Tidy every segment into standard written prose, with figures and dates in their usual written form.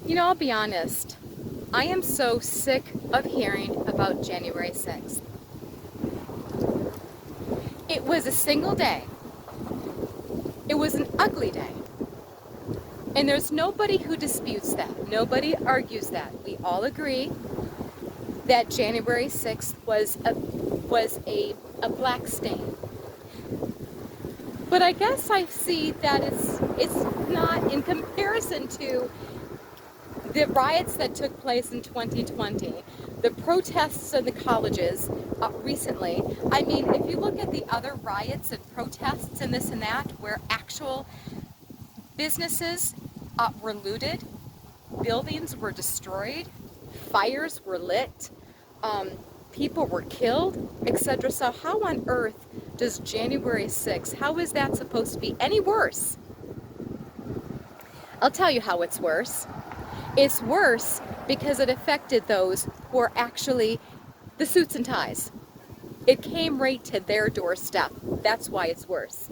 You know, I'll be honest. I am so sick of hearing about January 6th. It was a single day. It was an ugly day. And there's nobody who disputes that. Nobody argues that. We all agree that January 6th was a black stain. But I guess I see that it's not in comparison to the riots that took place in 2020, the protests in the colleges recently. I mean, if you look at the other riots and protests and this and that, where actual businesses were looted, buildings were destroyed, fires were lit, people were killed, etc. So how on earth does January 6th, how is that supposed to be any worse? I'll tell you how it's worse. It's worse because it affected those who are actually the suits and ties. It came right to their doorstep. That's why it's worse.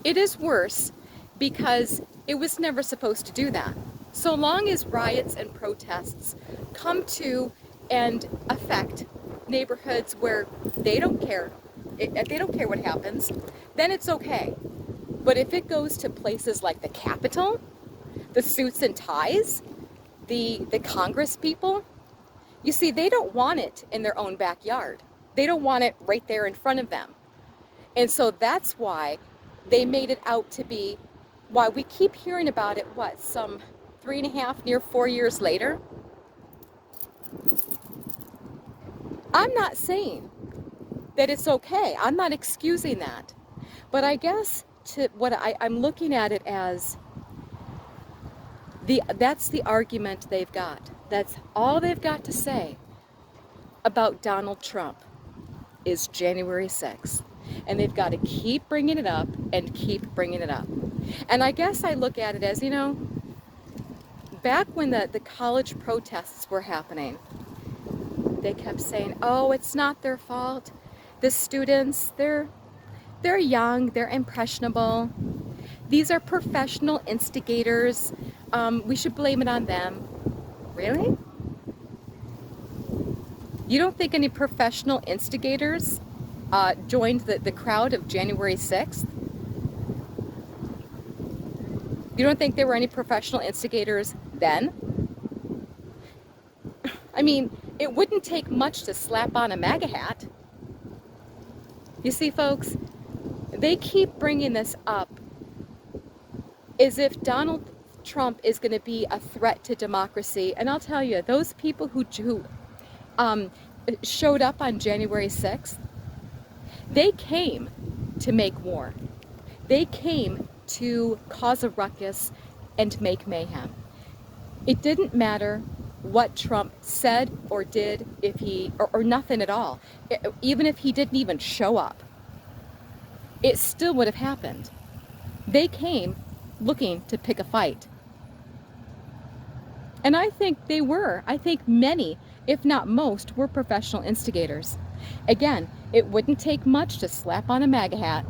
It is worse because it was never supposed to do that. So long as riots and protests come to and affect neighborhoods where they don't care what happens, then it's okay. But if it goes to places like the Capitol, the suits and ties, the Congress people, you see, they don't want it in their own backyard. They don't want it right there in front of them. And so that's why they made it out to be, why we keep hearing about it, what, some 3.5, near 4 years later? I'm not saying that it's okay. I'm not excusing that. But I guess I'm looking at it as that's the argument they've got. That's all they've got to say about Donald Trump is January 6th. And they've got to keep bringing it up and keep bringing it up. And I guess I look at it as, you know, back when the college protests were happening, they kept saying, oh, it's not their fault. The students, they're young, they're impressionable. These are professional instigators. We should blame it on them. Really? You don't think any professional instigators joined the crowd of January 6th? You don't think there were any professional instigators then? I mean, it wouldn't take much to slap on a MAGA hat. You see, folks, they keep bringing this up as if Donald Trump is going to be a threat to democracy. And I'll tell you, those people who showed up on January 6th, they came to make war. They came to cause a ruckus and make mayhem. It didn't matter what Trump said or did, if he, or nothing at all. Even if he didn't even show up, it still would have happened. They came looking to pick a fight. And I think they were. I think many, if not most, were professional instigators. Again, it wouldn't take much to slap on a MAGA hat